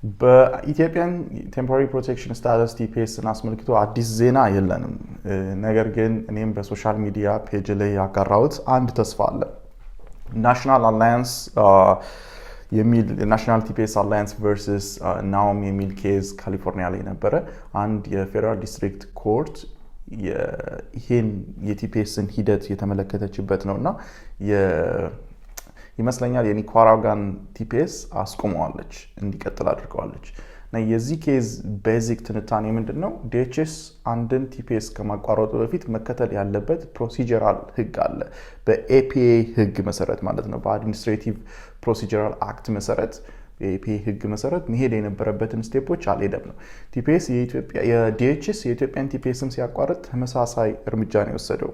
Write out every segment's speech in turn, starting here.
በኢትዮጵያን ቴምፖራሪ ፕሮቴክሽን ስታተስ ቲፒኤስን አስመልክቶ አዲስ ዜና የለንም። ነገር ግን እኔም በሶሻል ሚዲያ ፔጅ ላይ ያጋራሁት አንድ ተስፋ አለ። ናሽናል አላያንስ የሚል ናሽናል ቲፒኤስ አላያንስ ቨርሰስ ናኦም የሚል ኬዝ ካሊፎርኒያ ላይ ነበረ። አንድ የፌደራል ዲስትሪክት ኮርት ይሄን የቲፒኤስን ሂደት የተመለከተችበት ነውና ይመስለኛል የኒካራጓን ቲፒኤስ አስቆመዋለች፣ እንዲቀጥል አድርገዋለች። እና የዚህ ኬዝ ቤዚክ ትንታኔ ምንድነው? ዲኤችኤስ አንድን ቲፒኤስ ከማቋረጡ በፊት መከተል ያለበት ፕሮሲጀራል ህግ አለ። በኤፒኤ ህግ መሰረት ማለት ነው። በአድሚኒስትሬቲቭ ፕሮሲጀራል አክት መሰረት የኤፒኤ ህግ መሰረት መሄድ የነበረበትን ስቴፖች አልሄደም ነው። ቲፒኤስ የዲኤችኤስ የኢትዮጵያን ቲፒኤስም ሲያቋርጥ ተመሳሳይ እርምጃ ነው የወሰደው።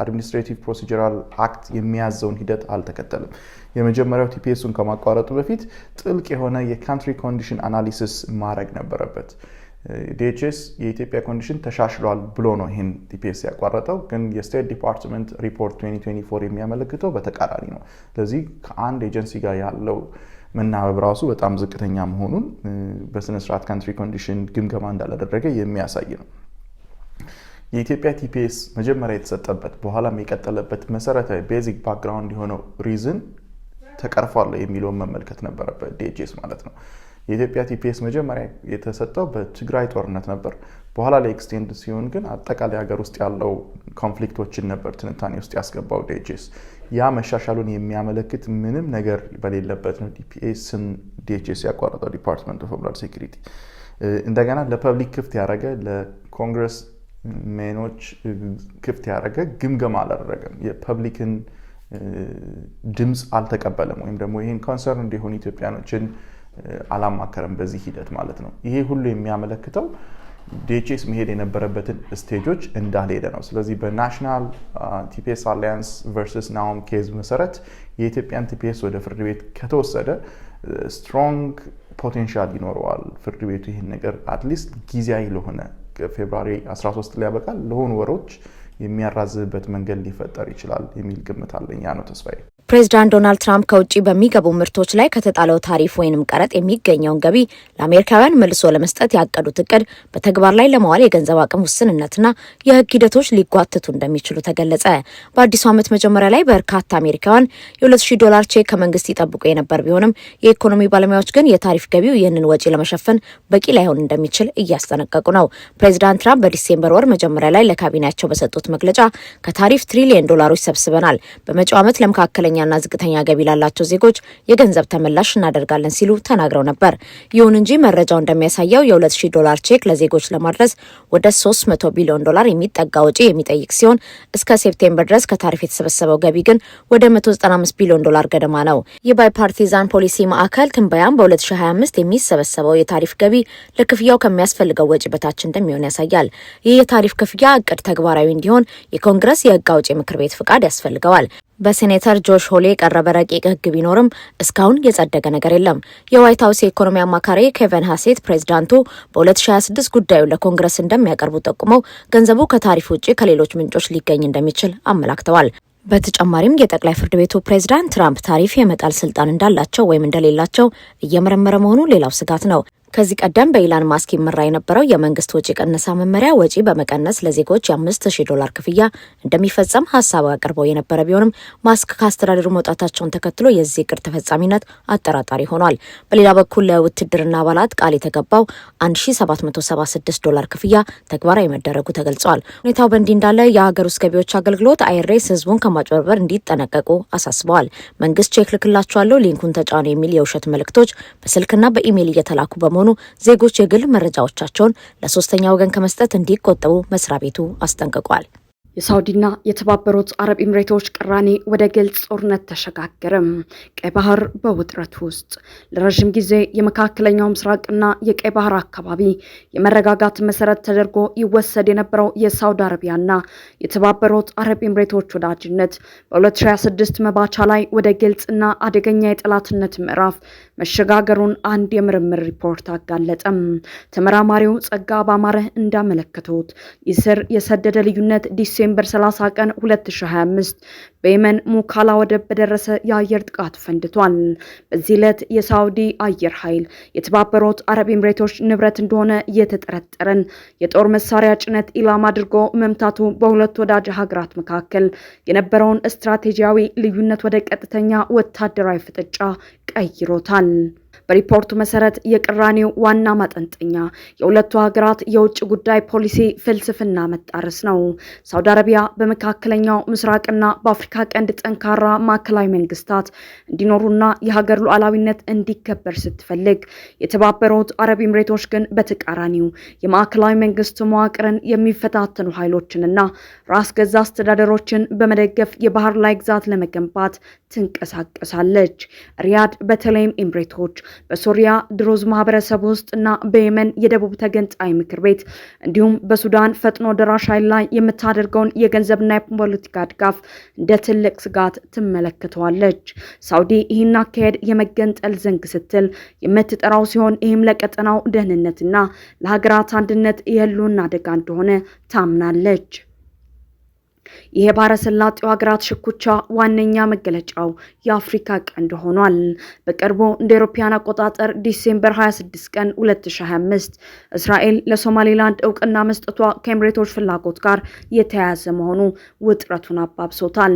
አድሚኒስትሬቲቭ ፕሮሲጀራል አክት የሚያዘውን ሂደት አልተከተለም። የመጀመሪያው ቲፒኤሱን ከማቋረጡ በፊት ጥልቅ የሆነ የካንትሪ ኮንዲሽን አናሊሲስ ማድረግ ነበረበት። ዲኤችኤስ የኢትዮጵያ ኮንዲሽን ተሻሽሏል ብሎ ነው ይህን ቲፒኤስ ያቋረጠው። ግን የስቴት ዲፓርትመንት ሪፖርት 2024 የሚያመለክተው በተቃራኒ ነው። ስለዚህ ከአንድ ኤጀንሲ ጋር ያለው መናበብ ራሱ በጣም ዝቅተኛ መሆኑን በስነስርዓት ካንትሪ ኮንዲሽን ግምገማ እንዳላደረገ የሚያሳይ ነው። የኢትዮጵያ ቲፒኤስ መጀመሪያ የተሰጠበት በኋላም የቀጠለበት መሰረታዊ ቤዚክ ባክግራውንድ የሆነው ሪዝን ተቀርፏል የሚለውን መመልከት ነበረበት ዲኤችኤስ ማለት ነው። የኢትዮጵያ ቲፒኤስ መጀመሪያ የተሰጠው በትግራይ ጦርነት ነበር። በኋላ ላይ ኤክስቴንድ ሲሆን ግን አጠቃላይ ሀገር ውስጥ ያለው ኮንፍሊክቶችን ነበር ትንታኔ ውስጥ ያስገባው ዲኤችኤስ። ያ መሻሻሉን የሚያመለክት ምንም ነገር በሌለበት ነው ቲፒኤስን ዲኤችኤስ ያቋረጠው ዲፓርትመንት ኦፍ ሆምላንድ ሴኩሪቲ። እንደገና ለፐብሊክ ክፍት ያደረገ ለኮንግረስ ሜኖች ክፍት ያደረገ ግምገማ አላደረገም። የፐብሊክን ድምፅ አልተቀበለም፣ ወይም ደግሞ ይህን ኮንሰርን እንዲሆኑ ኢትዮጵያኖችን አላማከረም በዚህ ሂደት ማለት ነው። ይሄ ሁሉ የሚያመለክተው ዲኤችኤስ መሄድ የነበረበትን ስቴጆች እንዳልሄደ ነው። ስለዚህ በናሽናል ቲፒኤስ አላያንስ ቨርሰስ ናኦም ኬዝ መሰረት የኢትዮጵያን ቲፒኤስ ወደ ፍርድ ቤት ከተወሰደ ስትሮንግ ፖቴንሻል ይኖረዋል ፍርድ ቤቱ ይህን ነገር አትሊስት ጊዜያዊ ለሆነ ፌብሩዋሪ 13 ላይ ያበቃል ለሆኑ ወሮች የሚያራዝበት መንገድ ሊፈጠር ይችላል የሚል ግምት አለኝ። ያ ነው ተስፋዬ። ፕሬዚዳንት ዶናልድ ትራምፕ ከውጭ በሚገቡ ምርቶች ላይ ከተጣለው ታሪፍ ወይንም ቀረጥ የሚገኘውን ገቢ ለአሜሪካውያን መልሶ ለመስጠት ያቀዱት እቅድ በተግባር ላይ ለማዋል የገንዘብ አቅም ውስንነትና የሕግ ሂደቶች ሊጓተቱ እንደሚችሉ ተገለጸ። በአዲሱ ዓመት መጀመሪያ ላይ በርካታ አሜሪካውያን የ$2,000 ቼክ ከመንግስት ይጠብቁ የነበር ቢሆንም የኢኮኖሚ ባለሙያዎች ግን የታሪፍ ገቢው ይህንን ወጪ ለመሸፈን በቂ ላይሆን እንደሚችል እያስጠነቀቁ ነው። ፕሬዚዳንት ትራምፕ በዲሴምበር ወር መጀመሪያ ላይ ለካቢኔያቸው በሰጡት መግለጫ ከታሪፍ $1 ትሪሊየን ሰብስበናል፣ በመጪው ዓመት ለመካከለኛ ና ዝቅተኛ ገቢ ላላቸው ዜጎች የገንዘብ ተመላሽ እናደርጋለን ሲሉ ተናግረው ነበር። ይሁን እንጂ መረጃው እንደሚያሳየው የ$2,000 ቼክ ለዜጎች ለማድረስ ወደ $300 ቢሊዮን የሚጠጋ ወጪ የሚጠይቅ ሲሆን እስከ ሴፕቴምበር ድረስ ከታሪፍ የተሰበሰበው ገቢ ግን ወደ $195 ቢሊዮን ገደማ ነው። የባይፓርቲዛን ፖሊሲ ማዕከል ትንበያም በ2025 የሚሰበሰበው የታሪፍ ገቢ ለክፍያው ከሚያስፈልገው ወጪ በታች እንደሚሆን ያሳያል። ይህ የታሪፍ ክፍያ እቅድ ተግባራዊ እንዲሆን የኮንግረስ የሕግ አውጪ ምክር ቤት ፍቃድ ያስፈልገዋል። በሴኔተር ጆሽ ሆሊ የቀረበ ረቂቅ ሕግ ቢኖርም እስካሁን የጸደቀ ነገር የለም። የዋይት ሀውስ የኢኮኖሚ አማካሪ ኬቨን ሃሴት ፕሬዚዳንቱ በ2026 ጉዳዩ ለኮንግረስ እንደሚያቀርቡ ጠቁመው ገንዘቡ ከታሪፍ ውጪ ከሌሎች ምንጮች ሊገኝ እንደሚችል አመላክተዋል። በተጨማሪም የጠቅላይ ፍርድ ቤቱ ፕሬዚዳንት ትራምፕ ታሪፍ የመጣል ስልጣን እንዳላቸው ወይም እንደሌላቸው እየመረመረ መሆኑ ሌላው ስጋት ነው። ከዚህ ቀደም በኢላን ማስክ ይመራ የነበረው የመንግስት ወጪ ቀነሳ መመሪያ ወጪ በመቀነስ ለዜጎች $5,000 ክፍያ እንደሚፈጸም ሀሳብ አቅርበው የነበረ ቢሆንም ማስክ ከአስተዳደሩ መውጣታቸውን ተከትሎ የዚህ እቅድ ተፈጻሚነት አጠራጣሪ ሆኗል። በሌላ በኩል ለውትድርና አባላት ቃል የተገባው $1,776 ክፍያ ተግባራዊ መደረጉ ተገልጿል። ሁኔታው በእንዲህ እንዳለ የሀገር ውስጥ ገቢዎች አገልግሎት አይሬስ ህዝቡን ከማጭበርበር እንዲጠነቀቁ አሳስበዋል። መንግስት ቼክ ልክላቸዋለሁ ሊንኩን ተጫኑ የሚል የውሸት መልእክቶች በስልክና በኢሜይል እየተላኩ በመሆኑ ዜጎች የግል መረጃዎቻቸውን ለሶስተኛ ወገን ከመስጠት እንዲቆጠቡ መስሪያ ቤቱ አስጠንቅቋል። የሳውዲና የተባበሩት አረብ ኤምሬቶች ቅራኔ ወደ ግልጽ ጦርነት ተሸጋገረም። ቀይ ባህር በውጥረት ውስጥ ለረጅም ጊዜ የመካከለኛው ምስራቅና የቀይ ባህር አካባቢ የመረጋጋት መሰረት ተደርጎ ይወሰድ የነበረው የሳውዲ አረቢያና የተባበሩት አረብ ኤምሬቶች ወዳጅነት በ2026 መባቻ ላይ ወደ ግልጽና አደገኛ የጠላትነት ምዕራፍ መሸጋገሩን አንድ የምርምር ሪፖርት አጋለጠም። ተመራማሪው ጸጋ ባማረ እንዳመለከቱት ይስር የሰደደ ልዩነት ዲሲ ዲሴምበር 30 ቀን 2025 በየመን ሙካላ ወደብ በደረሰ የአየር ጥቃት ፈንድቷል። በዚህ ዕለት የሳውዲ አየር ኃይል የተባበሩት አረብ ኤምሬቶች ንብረት እንደሆነ የተጠረጠረን የጦር መሳሪያ ጭነት ኢላማ አድርጎ መምታቱ በሁለት ወዳጅ ሀገራት መካከል የነበረውን ስትራቴጂያዊ ልዩነት ወደ ቀጥተኛ ወታደራዊ ፍጥጫ ቀይሮታል። በሪፖርቱ መሰረት የቅራኔው ዋና ማጠንጠኛ የሁለቱ ሀገራት የውጭ ጉዳይ ፖሊሲ ፍልስፍና መጣረስ ነው። ሳውዲ አረቢያ በመካከለኛው ምስራቅና በአፍሪካ ቀንድ ጠንካራ ማዕከላዊ መንግስታት እንዲኖሩና የሀገር ሉዓላዊነት እንዲከበር ስትፈልግ፣ የተባበሩት አረብ ኤምሬቶች ግን በተቃራኒው የማዕከላዊ መንግስት መዋቅርን የሚፈታተኑ ኃይሎችንና ራስ ገዛ አስተዳደሮችን በመደገፍ የባህር ላይ ግዛት ለመገንባት ትንቀሳቀሳለች። ሪያድ በተለይም ኤምሬቶች በሶሪያ ድሮዝ ማህበረሰብ ውስጥ እና በየመን የደቡብ ተገንጣይ ምክር ቤት እንዲሁም በሱዳን ፈጥኖ ደራሽ ኃይል ላይ የምታደርገውን የገንዘብና የፖለቲካ ድጋፍ እንደ ትልቅ ስጋት ትመለከተዋለች። ሳውዲ ይህን አካሄድ የመገንጠል ዘንግ ስትል የምትጠራው ሲሆን ይህም ለቀጠናው ደህንነትና ለሀገራት አንድነት የህልውና አደጋ እንደሆነ ታምናለች። ይሄ ባሕረ ሰላጤው ሀገራት ሽኩቻ ዋነኛ መገለጫው የአፍሪካ ቀንድ ሆኗል። በቅርቡ እንደ አውሮፓውያን አቆጣጠር ዲሴምበር 26 ቀን 2025 እስራኤል ለሶማሌላንድ እውቅና መስጠቷ ከኤምሬቶች ፍላጎት ጋር የተያያዘ መሆኑ ውጥረቱን አባብሶታል።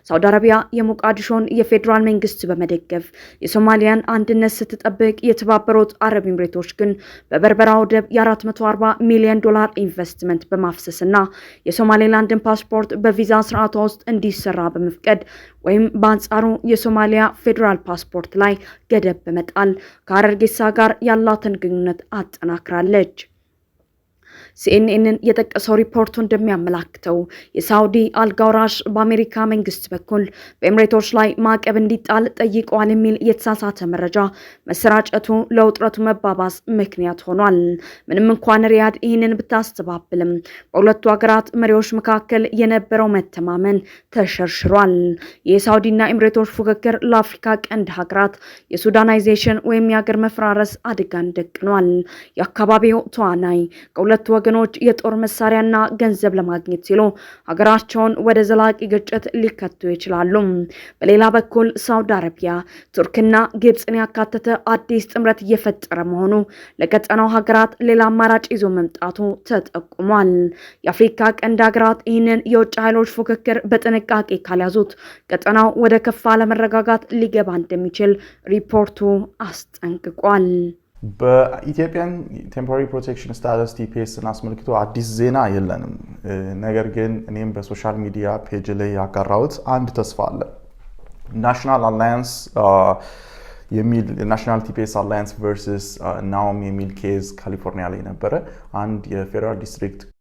ሳውዲ አረቢያ የሞቃዲሾን የፌዴራል መንግስት በመደገፍ የሶማሊያን አንድነት ስትጠብቅ፣ የተባበሩት አረብ ኤምሬቶች ግን በበርበራ ወደብ የ440 ሚሊዮን ዶላር ኢንቨስትመንት በማፍሰስና የሶማሌላንድን ፓስፖርት በቪዛ ስርዓቷ ውስጥ እንዲሰራ በመፍቀድ ወይም በአንጻሩ የሶማሊያ ፌዴራል ፓስፖርት ላይ ገደብ በመጣል ከሀረርጌሳ ጋር ያላትን ግንኙነት አጠናክራለች። ሲኤንኤንን የጠቀሰው ሪፖርቱ እንደሚያመላክተው የሳውዲ አልጋውራሽ በአሜሪካ መንግስት በኩል በኤምሬቶች ላይ ማዕቀብ እንዲጣል ጠይቀዋል የሚል የተሳሳተ መረጃ መሰራጨቱ ለውጥረቱ መባባስ ምክንያት ሆኗል። ምንም እንኳን ሪያድ ይህንን ብታስተባብልም በሁለቱ ሀገራት መሪዎች መካከል የነበረው መተማመን ተሸርሽሯል። የሳውዲና ኤምሬቶች ፉክክር ለአፍሪካ ቀንድ ሀገራት የሱዳናይዜሽን ወይም የሀገር መፈራረስ አደጋን ደቅኗል። የአካባቢው ተዋናይ ከሁለቱ ወገኖች የጦር መሳሪያና ገንዘብ ለማግኘት ሲሉ ሀገራቸውን ወደ ዘላቂ ግጭት ሊከቱ ይችላሉ። በሌላ በኩል ሳውዲ አረቢያ ቱርክና ግብፅን ያካተተ አዲስ ጥምረት እየፈጠረ መሆኑ ለቀጠናው ሀገራት ሌላ አማራጭ ይዞ መምጣቱ ተጠቁሟል። የአፍሪካ ቀንድ ሀገራት ይህንን የውጭ ኃይሎች ፉክክር በጥንቃቄ ካልያዙት ቀጠናው ወደ ከፋ አለመረጋጋት ሊገባ እንደሚችል ሪፖርቱ አስጠንቅቋል። በኢትዮጵያን ቴምፖራሪ ፕሮቴክሽን ስታተስ ቲፒኤስን አስመልክቶ አዲስ ዜና የለንም። ነገር ግን እኔም በሶሻል ሚዲያ ፔጅ ላይ ያጋራሁት አንድ ተስፋ አለ። ናሽናል አላያንስ የሚል ናሽናል ቲፒኤስ አላያንስ ቨርሰስ ናኦም የሚል ኬዝ ካሊፎርኒያ ላይ ነበረ። አንድ የፌደራል ዲስትሪክት